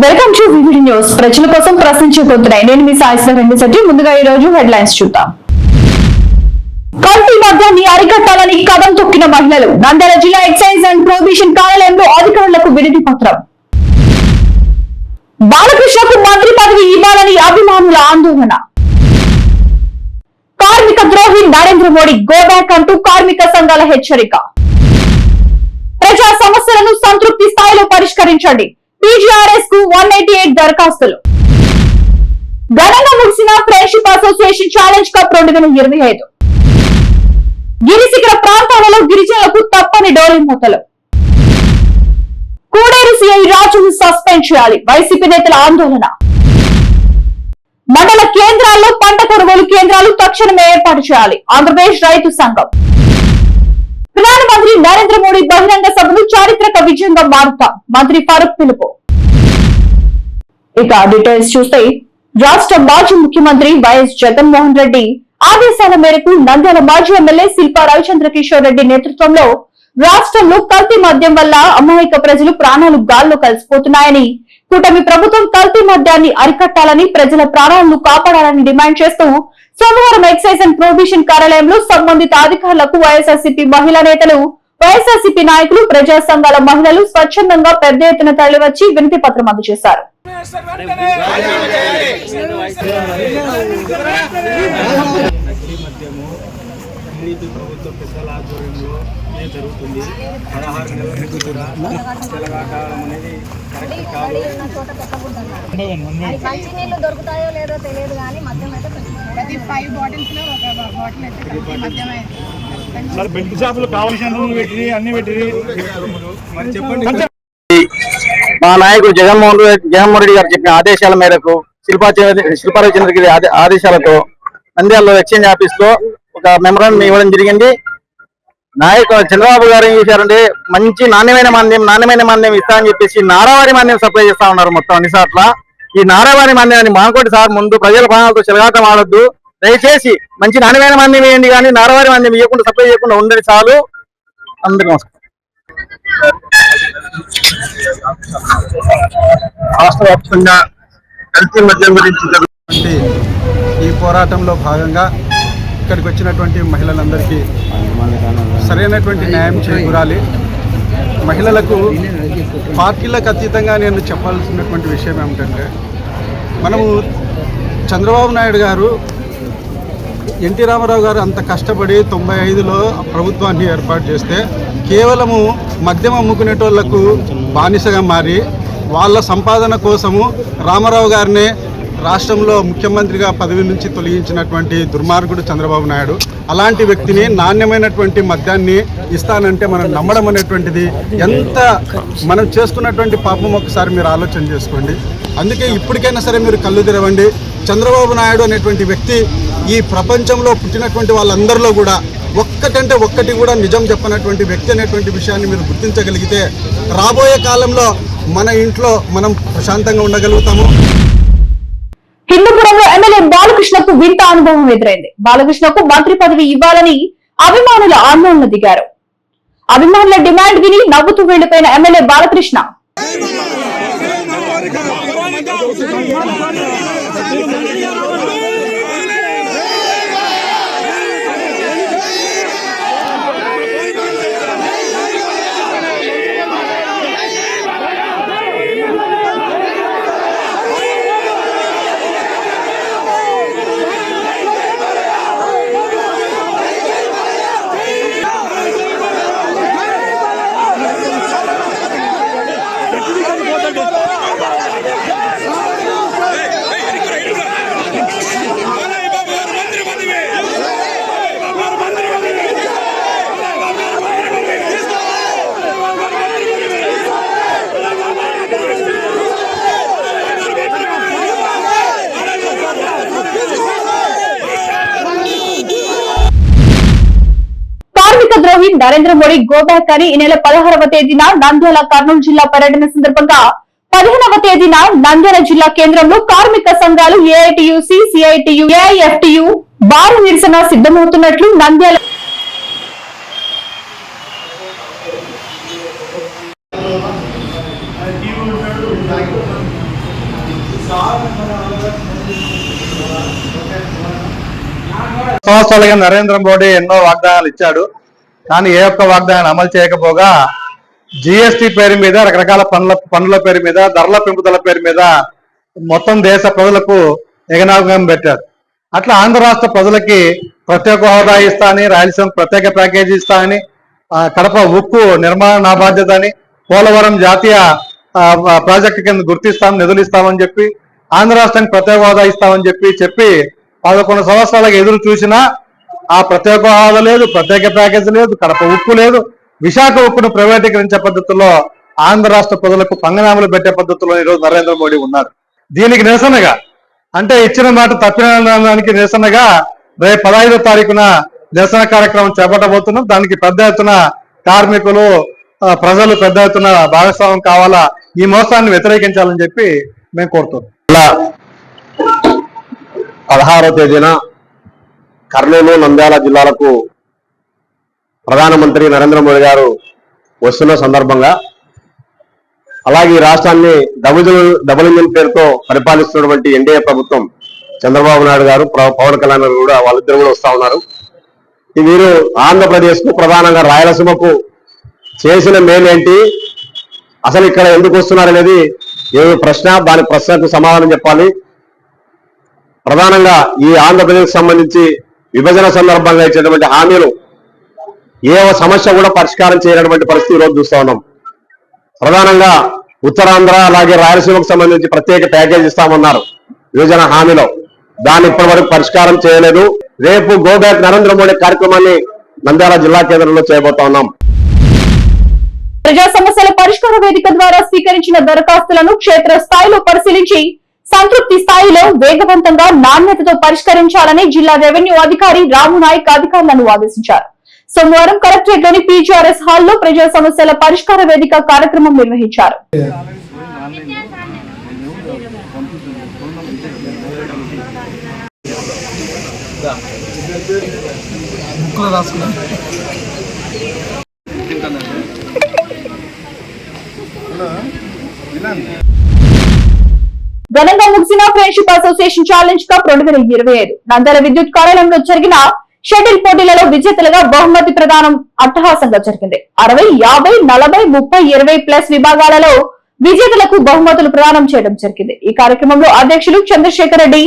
Welcome to VVD news. ప్రజల కోసం ప్రశ్నించే గొంతునాయి. నేను మీ సాయిశ్వర్ రెడ్డి. ముందుగా ఈ రోజు హెడ్లైన్స్ చూద్దాం. కల్తీ మద్యాన్ని అరికట్టాలని కదం తొక్కిన మహిళలు. నంద్యాల జిల్లా ఎక్సైజ్ అండ్ ప్రొహిబిషన్ కార్యాలయంలో అధికారులకు వినతి పత్రం. బాలకృష్ణకు మంత్రి పదవి ఇవ్వాలని అభిమానుల ఆందోళన. కార్మిక ద్రోహి నరేంద్ర మోడీ గో బ్యాక్ అంటూ కార్మిక సంఘాల హెచ్చరిక. ప్రజా సమస్యలను సంతృప్తి స్థాయిలో పరిష్కరించండి. PGRS కు 188 దరఖాస్తులు. ఘనంగా ముగిసిన ఫ్రెండ్షిప్ అసోసియేషన్ ఛాలెంజ్ కప్ 2025. గిరిశిఖర ప్రాంతాలలో గిరిజనులకు తప్పని డోలి మూతలు. కూడేరు సిఐ రాజును సస్పెండ్ చేయాలి. వైసీపీ నేతల ఆందోళన. మండల కేంద్రాల్లో పంట కొనుగోలు కేంద్రాలు తక్షణమే ఏర్పాటు చేయాలి. ఆంధ్రప్రదేశ్ రైతు సంఘం. ప్రధానమంత్రి నరేంద్ర మోడీ బహిరంగ సభను చారిత్రక విజయంగా మారుతాం. మంత్రి ఫరూక్ పిలుపు. ఇక డీటెయిల్స్ చూస్తే రాష్ట్ర మాజీ ముఖ్యమంత్రి వైఎస్ జగన్మోహన్ రెడ్డి ఆదేశాల మేరకు నంద్యాల మాజీ ఎమ్మెల్యే శిల్పా రవిచంద్ర కిషోర్ రెడ్డి నేతృత్వంలో రాష్ట్రంలో కల్తీ మద్యం వల్ల అమాయక ప్రజలు ప్రాణాలు గాల్లో కలిసిపోతున్నాయని, కూటమి ప్రభుత్వం కల్తీ మద్యాన్ని అరికట్టాలని, ప్రజల ప్రాణాలను కాపాడాలని డిమాండ్ చేస్తూ సోమవారం ఎక్సైజ్ అండ్ ప్రొహిబిషన్ కార్యాలయంలో సంబంధిత అధికారులకు వైఎస్ఆర్సీపీ మహిళా నేతలు, వైఎస్ఆర్సీపీ నాయకులు, ప్రజా సంఘాల మహిళలు స్వచ్ఛందంగా పెద్ద ఎత్తున తరలివచ్చి వినతి పత్రం అందజేశారు. ప్రభుత్వ పెద్దల ఆధ్వర్యంలో జరుగుతుంది. 16 నెలల నుంచి కూడా తెలంగాణ అనేది కరెక్ట్ కాదు. మంచినీళ్ళు దొరుకుతాయో లేదో తెలియదు కానీ మద్యం అయితే ప్రతి 5 బాటిల్స్ లో ఒక బాటిల్ అయితే మద్యం అయితే బెల్ట్ షాపులు కావాల్సిన పెట్టి అన్ని పెట్టి మరి చెప్పండి. మా నాయకుడు జగన్మోహన్ రెడ్డి గారు చెప్పిన ఆదేశాల మేరకు శిల్పా రవిచంద్రగిరి ఆదేశాలతో నంద్యాలలో ఎక్స్చేంజ్ ఆఫీస్ లో ఒక మెమరాండం ఇవ్వడం జరిగింది. నాయకుడు చంద్రబాబు గారు ఏం చేశారంటే మంచి నాణ్యమైన మాన్యం ఇస్తా అని చెప్పేసి నారావారి మాన్యం సప్లై చేస్తా ఉన్నారు మొత్తం అన్ని సార్ల. ఈ నారావారి మాన్యాన్ని మానుకోండి సార్, ముందు ప్రజల ప్రాణాలతో చెలగాటం ఆడొద్దు. దయచేసి మంచి నాణ్యమైన మాన్యం వేయండి, కానీ నారావారి మాన్యం ఇవ్వకుండా సప్లై చేయకుండా ఉండండి చాలు. అందరికీ నమస్కారం. రాష్ట్ర వ్యాప్తంగా కల్తీ మద్యం గురించి జరుగుతున్నటువంటి ఈ పోరాటంలో భాగంగా ఇక్కడికి వచ్చినటువంటి మహిళలందరికీ సరైనటువంటి న్యాయం చేకూరాలి. మహిళలకు పార్టీలకు అతీతంగా నేను చెప్పాల్సినటువంటి విషయం ఏమిటంటే, మనము చంద్రబాబు నాయుడు గారు, ఎన్టీ రామారావు గారు అంత కష్టపడి 95లో ప్రభుత్వాన్ని ఏర్పాటు చేస్తే కేవలము మద్యం అమ్ముకునేటోళ్లకు బానిసగా మారి వాళ్ళ సంపాదన కోసము రామారావు గారిని రాష్ట్రంలో ముఖ్యమంత్రిగా పదవి నుంచి తొలగించినటువంటి దుర్మార్గుడు చంద్రబాబు నాయుడు. అలాంటి వ్యక్తిని నాణ్యమైనటువంటి మద్యాన్ని ఇస్తానంటే మనం నమ్మడం అనేటువంటిది ఎంత మనం చేసుకున్నటువంటి పాపం ఒకసారి మీరు ఆలోచన చేసుకోండి. అందుకే ఇప్పటికైనా సరే మీరు కళ్ళు తెరవండి. చంద్రబాబు నాయుడు అనేటువంటి వ్యక్తి ఈ ప్రపంచంలో పుట్టినటువంటి వాళ్ళందరిలో కూడా ఒక్కటంటే ఒక్కటి కూడా నిజం చెప్పనటువంటి వ్యక్తి అనేటువంటి విషయాన్ని మీరు గుర్తించగలిగితే రాబోయే కాలంలో మన ఇంట్లో మనం ప్రశాంతంగా ఉండగలుగుతాము. హిందూపురంలో ఎమ్మెల్యే బాలకృష్ణకు వింత అనుభవం ఎదురైంది. బాలకృష్ణకు మంత్రి పదవి ఇవ్వాలని అభిమానుల ఆందోళన దిగారు. అభిమానుల డిమాండ్ విని నవ్వుతూ వెళ్లిపోయిన ఎమ్మెల్యే బాలకృష్ణ ద్రోహి నరేంద్ర మోడీ గో బ్యాక్ అని ఈ నెల 16వ తేదీన నంద్యాల కర్నూలు జిల్లా పర్యటన సందర్భంగా 15వ తేదీన నంద్యాల జిల్లా కేంద్రంలో కార్మిక సంఘాలు ఏఐటియుసి, సిఐటియు, ఏఐఎఫ్టియు భారీ నిరసన సిద్ధమవుతున్నట్లు నంద్యాల Thank you. సంవత్సరాలుగా నరేంద్ర మోడీ ఎన్నో వాగ్దానాలు ఇచ్చాడు. కానీ ఏ ఒక్క వాగ్దానాన్ని అమలు చేయకపోగా జిఎస్టీ పేరు మీద, రకరకాల పన్నుల పేరు మీద, ధరల పెంపుదల పేరు మీద మొత్తం దేశ ప్రజలకు ఎగనాగం పెట్టారు. అట్లా ఆంధ్ర రాష్ట్ర ప్రజలకి ప్రత్యేక హోదా ఇస్తా అని, రాయలసీమ ప్రత్యేక ప్యాకేజీ ఇస్తా అని, కడప ఉక్కు నిర్మాణ నా బాధ్యత అని, పోలవరం జాతీయ ప్రాజెక్టు కింద గుర్తిస్తాం, నిధులు ఇస్తామని చెప్పి, ఆంధ్ర రాష్ట్రానికి ప్రత్యేక హోదా ఇస్తామని చెప్పి 11 సంవత్సరాలకు ఎదురు చూసినా ఆ ప్రత్యేక హోదా లేదు, ప్రత్యేక ప్యాకేజీ లేదు, కడప ఉక్కు లేదు. విశాఖ ఉక్కును ప్రైవేటీకరించే పద్ధతుల్లో ఆంధ్ర రాష్ట్ర ప్రజలకు పంగనామాలు పెట్టే పద్ధతుల్లో ఈరోజు నరేంద్ర మోడీ ఉన్నారు. దీనికి నిరసనగా, అంటే ఇచ్చిన మాట తప్పినానికి నిరసనగా రేపు 15వ తారీఖున నిరసన కార్యక్రమం చేపట్టబోతున్నాం. దానికి పెద్ద ఎత్తున కార్మికులు, ప్రజలు పెద్ద ఎత్తున భాగస్వామ్యం కావాలా, ఈ మోసాన్ని వ్యతిరేకించాలని చెప్పి మేము కోరుతున్నాం. 16వ తేదీన కర్నూలు, నంద్యాల జిల్లాలకు ప్రధానమంత్రి నరేంద్ర మోడీ గారు వస్తున్న సందర్భంగా, అలాగే ఈ రాష్ట్రాన్ని డబుల్ ఇంజిన్ పేరుతో పరిపాలిస్తున్నటువంటి ఎన్డీఏ ప్రభుత్వం, చంద్రబాబు నాయుడు గారు, పవన్ కళ్యాణ్ గారు కూడా, వాళ్ళిద్దరు కూడా వస్తా ఉన్నారు. వీరు ఆంధ్రప్రదేశ్ కు, ప్రధానంగా రాయలసీమకు చేసిన మేలేంటి, అసలు ఇక్కడ ఎందుకు వస్తున్నారు అనేది ఏదో ప్రశ్న. దాని ప్రశ్నకు సమాధానం చెప్పాలి. ప్రధానంగా ఈ ఆంధ్రప్రదేశ్ సంబంధించి విభజన సందర్భంగా ఇచ్చినటువంటి హామీలు ఏ సమస్య కూడా పరిష్కారం చేయనటువంటి పరిస్థితి ఈరోజు చూస్తా ఉన్నాం. ప్రధానంగా ఉత్తరాంధ్ర అలాగే రాయలసీమకు సంబంధించి ప్రత్యేక ప్యాకేజ్ ఇస్తామన్నారు విభజన హామీలో, దాన్ని ఇప్పటి వరకు పరిష్కారం చేయలేదు. రేపు గో బ్యాక్ నరేంద్ర మోడీ కార్యక్రమాన్ని నంద్యాల జిల్లా కేంద్రంలో చేయబోతా ఉన్నాం. ప్రజా సమస్యల పరిష్కార వేదిక ద్వారా స్వీకరించిన దరఖాస్తులను క్షేత్ర స్థాయిలో పరిశీలించి సంతృప్తి స్థాయిలో వేగవంతంగా నాణ్యతతో పరిష్కరించాలని జిల్లా రెవెన్యూ అధికారి రాము నాయక్ అధికారులను ఆదేశించారు. సోమవారం కలెక్టరేట్ లోని పీజీఆర్ఎస్ హాల్లో ప్రజా సమస్యల పరిష్కార వేదిక కార్యక్రమం నిర్వహించారు. ఘనంగా ముగిసిన friendship association challenge cup 2025 Nandyal విద్యుత్ కార్యాలయంలో జరిగిన షటిల్ పోటీలలో విజేతలుగా బహుమతి ప్రదానం అట్టహాసంగా జరిగింది. 60, 50, 40, 30, 20 ప్లస్ విభాగాలలో విజేతలకు బహుమతులు ప్రదానం చేయడం జరిగింది. ఈ కార్యక్రమంలో అధ్యక్షులు Chandrashekar Reddy,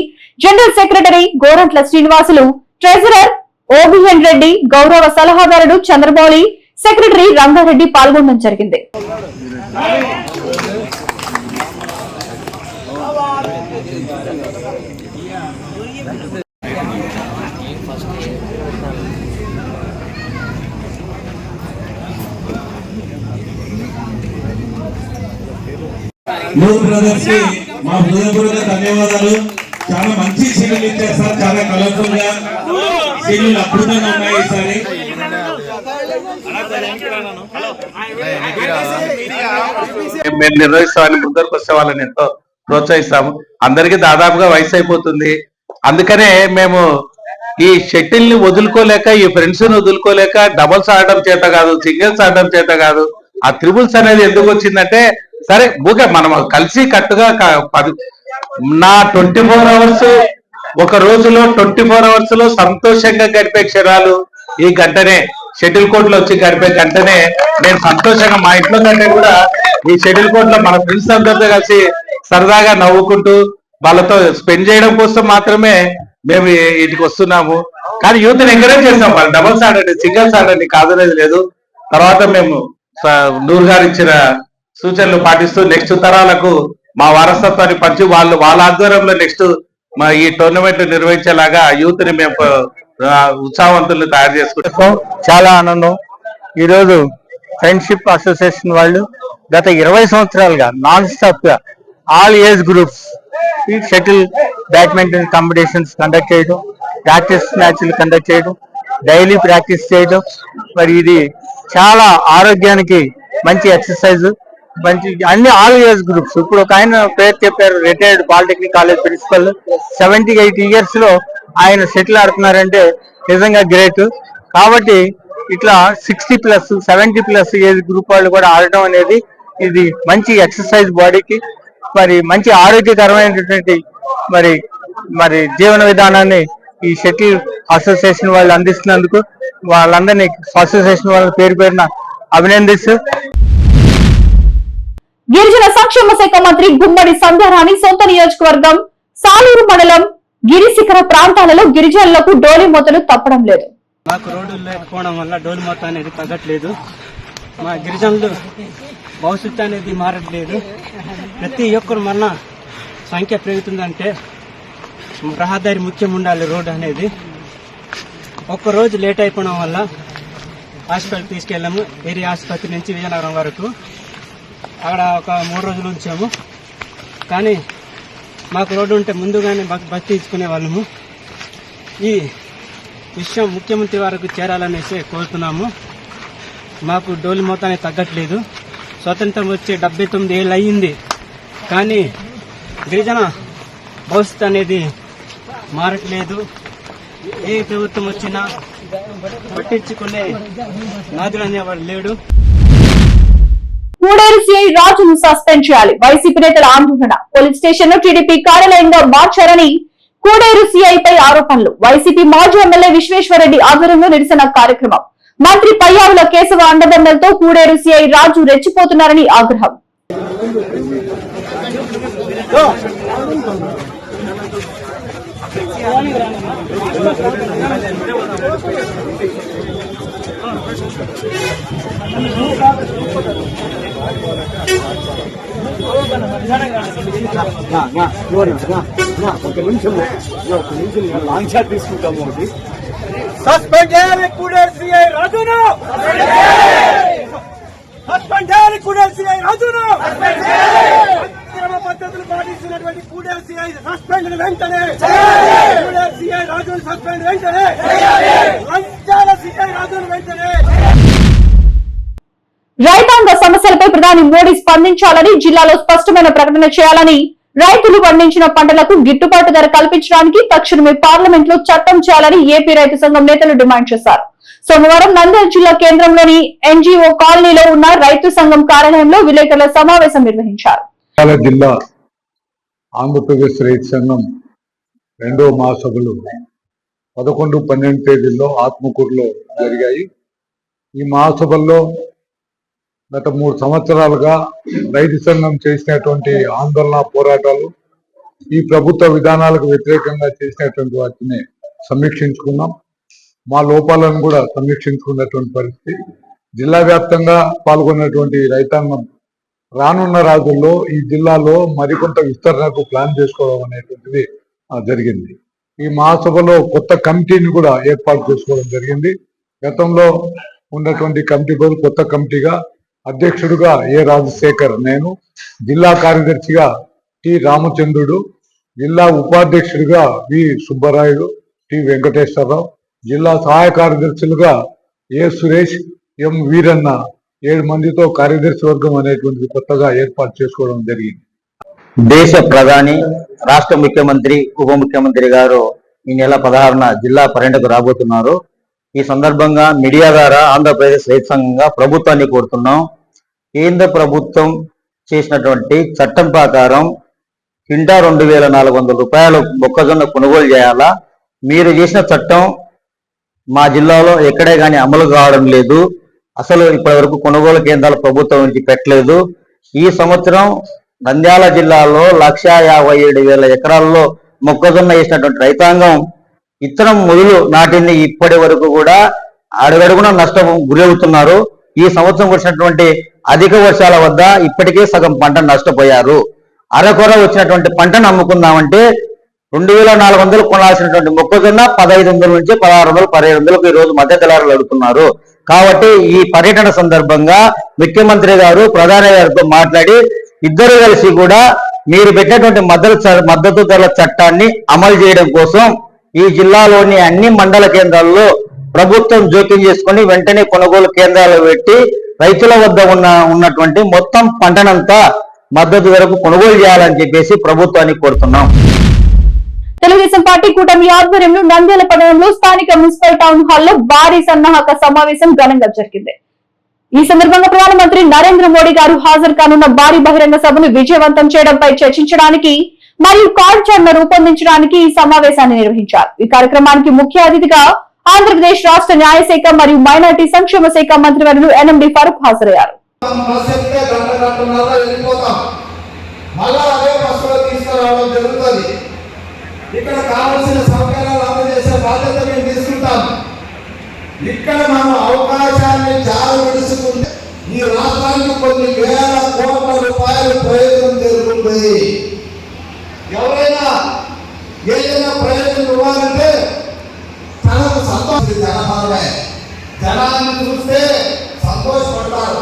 general secretary Gorantla Srinivasulu, treasurer OBN Reddy, గౌరవ సలహాదారుడు చంద్రమౌళి, సెక్రటరీ రంగారెడ్డి పాల్గొనడం జరిగింది. మూడు బ్రదర్స్ కి మా హృదయపూర్వక ధన్యవాదాలు. చాలా మంచి సీరియల్ ఇచ్చారు సార్, చాలా కలర్ఫుల్ గా సీరియల్ అద్భుతంగా ఉన్నాయి. ఈసారి మేము నిర్వహిస్తామని ముందరకు వస్తే వాళ్ళని ఎంతో ప్రోత్సహిస్తాము. అందరికీ దాదాపుగా వయసు అయిపోతుంది, అందుకనే మేము ఈ షటిల్ ని వదులుకోలేక, ఈ ఫ్రెండ్స్ ని వదులుకోలేక, డబుల్స్ ఆడడం చేత కాదు, సింగిల్స్ ఆడడం చేత కాదు, ఆ త్రిబుల్స్ అనేది ఎందుకు వచ్చిందంటే, సరే ఊకే మనం కలిసి కట్టుగా నా 24 అవర్స్ ఒక రోజులో 24 అవర్స్ లో సంతోషంగా గడిపే క్షణాలు ఈ గంటనే, షటిల్ కోర్ట్ లో వచ్చి గడిపే గంటనే నేను సంతోషంగా, మా ఇంట్లో కంటే కూడా ఈ షటిల్ కోర్ట్ లో మన ఫ్రెండ్స్ అందరితో కలిసి సరదాగా నవ్వుకుంటూ వాళ్ళతో స్పెండ్ చేయడం కోసం మాత్రమే మేము ఇంటికి వస్తున్నాము. కానీ యూత్ ని ఎంకరేజ్ చేస్తాం, వాళ్ళు డబుల్స్ ఆడండి, సింగిల్స్ ఆడండి కాదనేది లేదు. తర్వాత మేము నూరు గారు ఇచ్చిన సూచనలు పాటిస్తూ నెక్స్ట్ తరాలకు మా వారసత్వాన్ని పంచి వాళ్ళ ఆధ్వర్యంలో నెక్స్ట్ మా ఈ టోర్నమెంట్ నిర్వహించేలాగా యూత్ ని మేము ఉత్సాహవంతుల్ని తయారు చేసుకుంటాం. చాలా ఆనందం. ఈరోజు ఫ్రెండ్షిప్ అసోసియేషన్ వాళ్ళు గత 20 సంవత్సరాలుగా నాన్ స్టాప్ గా all age groups shuttle, badminton competitions conduct చేయడం, ప్రాక్టీస్ మ్యాచ్లు కండక్ట్ చేయడం, డైలీ ప్రాక్టీస్ చేయడం. మరి ఇది చాలా ఆరోగ్యానికి మంచి ఎక్సర్సైజ్, మంచి అన్ని ఆల్ ఏజ్ గ్రూప్స్. ఇప్పుడు ఒక ఆయన పేరు చెప్పారు, retired polytechnic college principal, 78 years లో ఆయన షటిల్ ఆడుతున్నారంటే నిజంగా గ్రేట్. కాబట్టి ఇట్లా 60+, 70+ ఏజ్ గ్రూప్ వాళ్ళు కూడా ఆడటం అనేది ఇది మంచి ఎక్సర్సైజ్ బాడీకి. మరి మంచి ఆరోగ్యకరమైనటువంటి మరి మరి జీవన విధానాన్ని ఈ షటిల్ అసోసియేషన్ వాళ్ళు అందిస్తున్నందుకు వాళ్ళందరినీ అసోసియేషన్ వాళ్ళ పేరు పేరున అభినందిస్తూ గిరిజన సంక్షేమ శాఖ మంత్రి గుమ్మడి సంధ్యారాణి సొంత నియోజకవర్గం సాలూరు మండలం గిరిశిఖర ప్రాంతాలలో గిరిజనులకు డోలి మూతలు తప్పడం లేదు. మాకు రోడ్లు లేకపోవడం వల్ల డోలి మూత అనేది తగ్గట్లేదు. మా గిరిజనులు భవిష్యత్తు అనేది మారట్లేదు. ప్రతి ఒక్కరు మరణ సంఖ్య పెరుగుతుందంటే రహదారి ముఖ్యం ఉండాలి. రోడ్డు అనేది ఒక్కరోజు లేట్ అయిపోవడం వల్ల హాస్పిటల్ తీసుకెళ్ళాము. ఏరియా ఆసుపత్రి నుంచి విజయనగరం వరకు అక్కడ ఒక 3 రోజులు ఉంచాము. కానీ మాకు రోడ్డు ఉంటే ముందుగానే బస్ తీసుకునే వాళ్ళము. ఈ విషయం ముఖ్యమంత్రి వరకు చేరాలనేసి కోరుతున్నాము. మాకు డోలి మొత్తాన్ని తగ్గట్లేదు. స్వతంత్రం వచ్చి 79 ఏళ్ళు అయ్యింది. కానీ గిరిజన భవిష్యత్తు అనేది మారట్లేదు. ఏ ప్రభుత్వం వచ్చినా పట్టించుకునే నాదులు అనేవాడు లేడు. కూడేరు సిఐ రాజును సస్పెండ్ చేయాలి. వైసీపీ నేతల ఆందోళన. పోలీస్ స్టేషన్ ను టీడీపీ కార్యాలయంగా మార్చారని కూడేరు సిఐపై ఆరోపణలు. వైసీపీ మాజీ ఎమ్మెల్యే విశ్వేశ్వరరెడ్డి ఆధ్వర్యంలో నిరసన కార్యక్రమం. మంత్రి పయ్యావుల కేశవ అండదండలతో కూడేరు సిఐ రాజు రెచ్చిపోతున్నారని ఆగ్రహం. లాంగ్ షాట్ తీసుకుంటాము. సస్పెండ్ చేయాలి కూడేరు సిఐ రాజును. సస్పెండ్ చేయాలి కూడేరు సిఐ రాజును. అక్రమ పద్ధతులు పాటిస్తున్నటువంటి కూడేరు సిఐ సస్పెండ్ వెంటనే. కూడేరు సిఐ రాజును సస్పెండ్ వెంటనే. లంచాల సిఐ రాజును వెంటనే. రైతాంగ సమస్యలపై ప్రధాని మోడీ స్పందించాలని, జిల్లాలో స్పష్టమైన ప్రకటన చేయాలని, రైతులు పండించిన పంటలకు గిట్టుబాటు ధర కల్పించడానికి తక్షణమే పార్లమెంట్ లో చట్టం చేయాలని ఏపీ రైతు సంఘం నేతలు డిమాండ్ చేశారు. సోమవారం నంద్యాల జిల్లా కేంద్రంలోని ఎన్జీఓ కాలనీలో ఉన్న రైతు సంఘం కార్యాలయంలో విలేకరుల సమావేశం నిర్వహించారు. జిల్లా ఆంధ్రప్రదేశ్ రైతు సంఘం 2వ మహాసభలు 11, 12 తేదీల్లో ఆత్మకూరులో జరిగాయి. ఈ మహాసభల్లో గత 3 సంవత్సరాలుగా రైతు సంఘం చేసినటువంటి ఆందోళన పోరాటాలు, ఈ ప్రభుత్వ విధానాలకు వ్యతిరేకంగా చేసినటువంటి వాటిని సమీక్షించుకున్నాం. మా లోపాలను కూడా సమీక్షించుకున్నటువంటి పరిస్థితి. జిల్లా వ్యాప్తంగా పాల్గొన్నటువంటి రైతాంగం రానున్న రోజుల్లో ఈ జిల్లాలో మరికొంత విస్తరణకు ప్లాన్ చేసుకోవడం అనేటువంటిది జరిగింది. ఈ మహాసభలో కొత్త కమిటీని కూడా ఏర్పాటు చేసుకోవడం జరిగింది. గతంలో ఉన్నటువంటి కమిటీ బదులు కొత్త కమిటీగా అధ్యక్షుడిగా ఏ రాజశేఖర్, నేను, జిల్లా కార్యదర్శిగా టి రామచంద్రుడు, జిల్లా ఉపాధ్యక్షుడిగా వి సుబ్బరాయుడు, టి వెంకటేశ్వరరావు, జిల్లా సహాయ కార్యదర్శులుగా ఏ సురేష్, ఎం వీరన్న 7 మందితో కార్యదర్శి వర్గం అనేటువంటిది కొత్తగా ఏర్పాటు చేసుకోవడం జరిగింది. దేశ ప్రధాని, రాష్ట్ర ముఖ్యమంత్రి, ఉప ముఖ్యమంత్రి గారు ఈ నెల 16న జిల్లా పర్యటనకు రాబోతున్నారు. ఈ సందర్భంగా మీడియా ద్వారా ఆంధ్రప్రదేశ్ రైతు సంఘంగా ప్రభుత్వాన్ని కోరుతున్నాం. కేంద్ర ప్రభుత్వం చేసినటువంటి చట్టం ప్రకారం కింటా 2400 రూపాయలు మొక్కజొన్న కొనుగోలు చేయాలా. మీరు చేసిన చట్టం మా జిల్లాలో ఎక్కడే కానీ అమలు కావడం లేదు. అసలు ఇప్పటి వరకు కొనుగోలు కేంద్రాలు ప్రభుత్వం నుంచి పెట్టలేదు. ఈ సంవత్సరం నంద్యాల జిల్లాలో 1,57,000 ఎకరాల్లో మొక్కజొన్న వేసినటువంటి రైతాంగం ఇత్తనం మొదలు నాటింది ఇప్పటి వరకు కూడా అడుగడుగున నష్టం గురవుతున్నారు. ఈ సంవత్సరం వచ్చినటువంటి అధిక వర్షాల వద్ద ఇప్పటికే సగం పంట నష్టపోయారు. అరకొర వచ్చినటువంటి పంటను అమ్ముకుందామంటే 2,400 కొనాల్సినటువంటి మొక్కజొన్న 1,500 నుంచి 1,600, 1,700 ఈ రోజు మధ్య దళారులు అడుగుతున్నారు. కాబట్టి ఈ పర్యటన సందర్భంగా ముఖ్యమంత్రి గారు ప్రధాని గారితో మాట్లాడి ఇద్దరు కలిసి కూడా మీరు పెట్టినటువంటి మద్దతు ధరల చట్టాన్ని అమలు చేయడం కోసం ఈ జిల్లాలోని అన్ని మండల కేంద్రాల్లో ప్రభుత్వం జోక్యం చేసుకుని వెంటనే కొనుగోలు కేంద్రాలు పెట్టి రైతుల వద్ద ఉన్నటువంటి మొత్తం పంటనంతా మద్దతు ధరకు కొనుగోలు చేయాలని చెప్పేసి ప్రభుత్వాన్ని కోరుతున్నాం. తెలుగుదేశం పార్టీ కూటమి ఆధ్వర్యంలో నంద్యాల పట్టణంలో స్థానిక మున్సిపల్ టౌన్ హాల్లో భారీ సన్నాహక సమావేశం ఘనంగా జరిగింది. ఈ సందర్భంగా ప్రధానమంత్రి నరేంద్ర మోడీ గారు హాజరు కానున్న భారీ బహిరంగ సభను విజయవంతం చేయడంపై చర్చించడానికి మరియు కార్యాచరణ రూపొందించడానికి ఈ సమావేశాన్ని నిర్వహించారు. ఈ కార్యక్రమానికి ముఖ్య అతిథిగా ఆంధ్రప్రదేశ్ రాష్ట్ర న్యాయశాఖ మరియు మైనార్టీ సంక్షేమ శాఖ మంత్రివర్యులు ఎన్ఎండి ఫరూక్ హాజరయ్యారు. ఇక్కడ కావాల్సిన సౌకర్యాలు అందజేసే బాధ్యత మేము తీసుకుంటాం. ఇక్కడ మనం అవకాశాన్ని జారవిడుచుకుంటే ఈ రాష్ట్రానికి కొన్ని వేల కోట్ల రూపాయలు ప్రయోజనం జరుగుతుంది. ఎవరైనా ఏదైనా ప్రయోజనం ఇవ్వాలంటే తనకు సంతోషం, జనభావమే. జనాన్ని చూస్తే సంతోషపడతారు.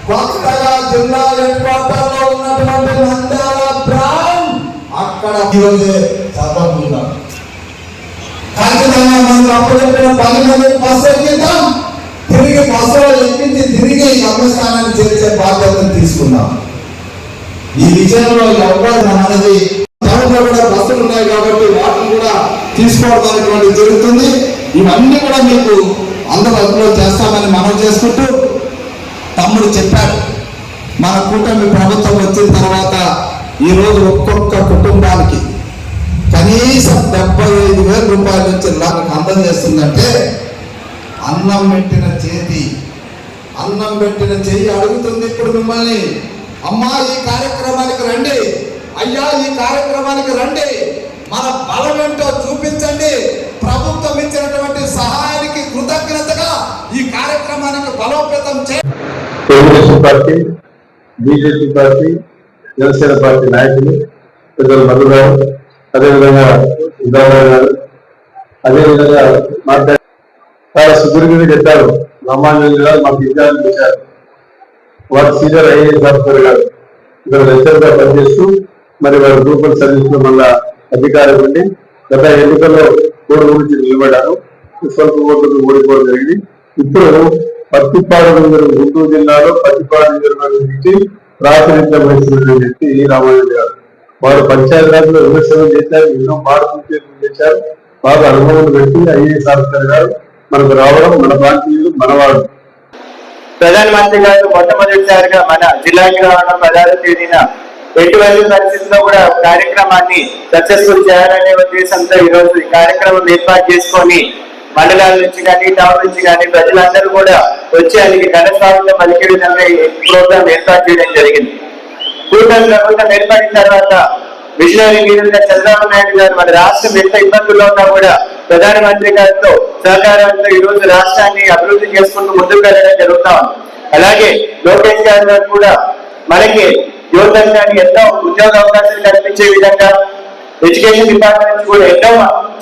కొత్తగా జిల్లా హెడ్ క్వార్టర్లో ఉన్నటువంటి నంద్యాల బ్రాండ్ అక్కడ ఈరోజే చదువుకుందాం. ఖచ్చితంగా మనం అప్పుడు 10 మంది బస్సు ఎక్కిద్దాం, తిరిగి బస్సులో ఎక్కించి తిరిగి గమ్యస్థానాన్ని చేర్చే బాధ్యతను తీసుకుందాం. ఈ విషయంలో ఎవరు అనేది టౌన్లో కూడా బస్సులు ఉన్నాయి కాబట్టి వాటిని కూడా తీసుకోవడం జరుగుతుంది. ఇవన్నీ కూడా మీకు అందరూ అప్లోడ్ చేస్తామని మనం చేసుకుంటూ తమ్ముడు చెప్పాడు, మన కూటమి ప్రభుత్వం వచ్చిన తర్వాత ఈ రోజు ఒక్కొక్క కుటుంబానికి కనీసం 75,000 రూపాయల నుంచి లాభం అందజేస్తుందంటే అన్నం పెట్టిన చేయి అడుగుతుంది ఇప్పుడు మిమ్మల్ని, అమ్మా ఈ కార్యక్రమానికి రండి, అయ్యా ఈ కార్యక్రమానికి రండి, మన బలం ఏంటో చూపించండి. ప్రభుత్వం ఇచ్చినటువంటి సహాయానికి కృతజ్ఞతగా ఈ కార్యక్రమానికి బలోపేతం చేయండి. Telugu Desam party, BJP party, Janasena party నాయకులు పెద్దలు మధు గారు, అదేవిధంగా ఉద్దారావు గారు, అదేవిధంగా మాట్లాడి చాలా సుదీర్ఘంగా చెప్పారు. రామాంజలి గారు మాకు విజయాన్ని ఇచ్చారు. వారు సీనియర్ ఐఏఎస్ ఆఫీసర్ గారు ఇక్కడ లెక్చర్ గా పనిచేస్తూ మరి వారి గ్రూపల్ సర్వీస్ లో మళ్ళా అధికారం ఉండి గత ఎన్నికల్లో కోడు గురించి నిలబడ్డారు. స్వల్ప ఓట్లకు ఓడిపోవడం జరిగింది. ఇప్పుడు పత్తిపాడు గుంటూరు జిల్లాలో పత్తిపాడు నియోజకవర్గం నుంచి ప్రాతినిధ్యం వహిస్తున్నటువంటి వ్యక్తి రామాంజలి గారు. వారు పంచాయతీరాజ్ లో విమర్శలు చేశారు, ఎన్నో మార్పులు చేశారు. బాగా అనుభవం పెట్టి ఐఏఎస్ ఆఫీసర్ గారు మనకు రావడం, మన ప్రాంతీయులు మనవాడు. ప్రధానమంత్రి గారు మొట్టమొదటిసారిగా మన జిల్లాకి రావడం 16వ తేదీన ఎటువంటి పరిస్థితుల్లో కూడా కార్యక్రమాన్ని సక్సెస్ఫుల్ చేయాలనే ఉద్దేశంతో ఈ రోజు ఈ కార్యక్రమం ఏర్పాటు చేసుకొని మండలాల నుంచి కానీ టౌన్ నుంచి కానీ ప్రజలందరూ కూడా వచ్చి ఆయనకి ఘన స్వాగతం పలికే విధంగా ఈ ప్రోగ్రాం ఏర్పాటు చేయడం జరిగింది. కూటమి ప్రభుత్వం ఏర్పడిన తర్వాత విజయనగరం లీడర్గా చంద్రబాబు నాయుడు గారు మన రాష్ట్రం ఎంత ఇబ్బందుల్లో ఉన్నా కూడా ప్రధానమంత్రి గారితో సహకారంతో ఈ రోజు రాష్ట్రాన్ని అభివృద్ధి చేసుకుంటూ ముందుకు వెళ్ళడం జరుగుతా ఉంది. అలాగే లోకేష్ గారు కూడా మనకి యువతరానికి ఎన్నో ఉద్యోగ అవకాశాలు కల్పించే విధంగా ఎడ్యుకేషన్ డిపార్ట్మెంట్ నుంచి కూడా ఎన్నో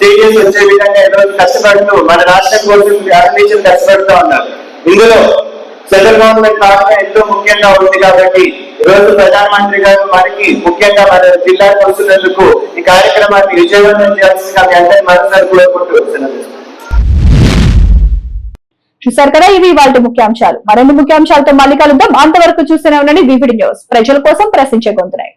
చేంజెస్ వచ్చే విధంగా ఎన్నో కష్టపడుతూ మన రాష్ట్రం కోసం ఆర్గనైజేషన్ కష్టపడుతూ ఉన్నారు. ఇందులో సెంట్రల్ గవర్నమెంట్ పాత్ర ఎంతో ముఖ్యంగా ఉంది. కాబట్టి ఈరోజు ప్రధానమంత్రి గారు మనకి ముఖ్యంగా మన జిల్లాకు వస్తున్నందుకు ఈ కార్యక్రమాన్ని విజయవంతం చేయాల్సిందిగా మీ అందరినీ మరోసారి కోరుకుంటూ వస్తున్నారు. చూసారు కదా, ఇవి ఇవాళ ముఖ్యాంశాలు. మరిన్ని ముఖ్యాంశాలతో మళ్ళీ కలుద్దాం. అంతవరకు చూస్తూనే ఉండండి వివిడి న్యూస్, ప్రజల కోసం ప్రశ్నించే గొంతునాయి.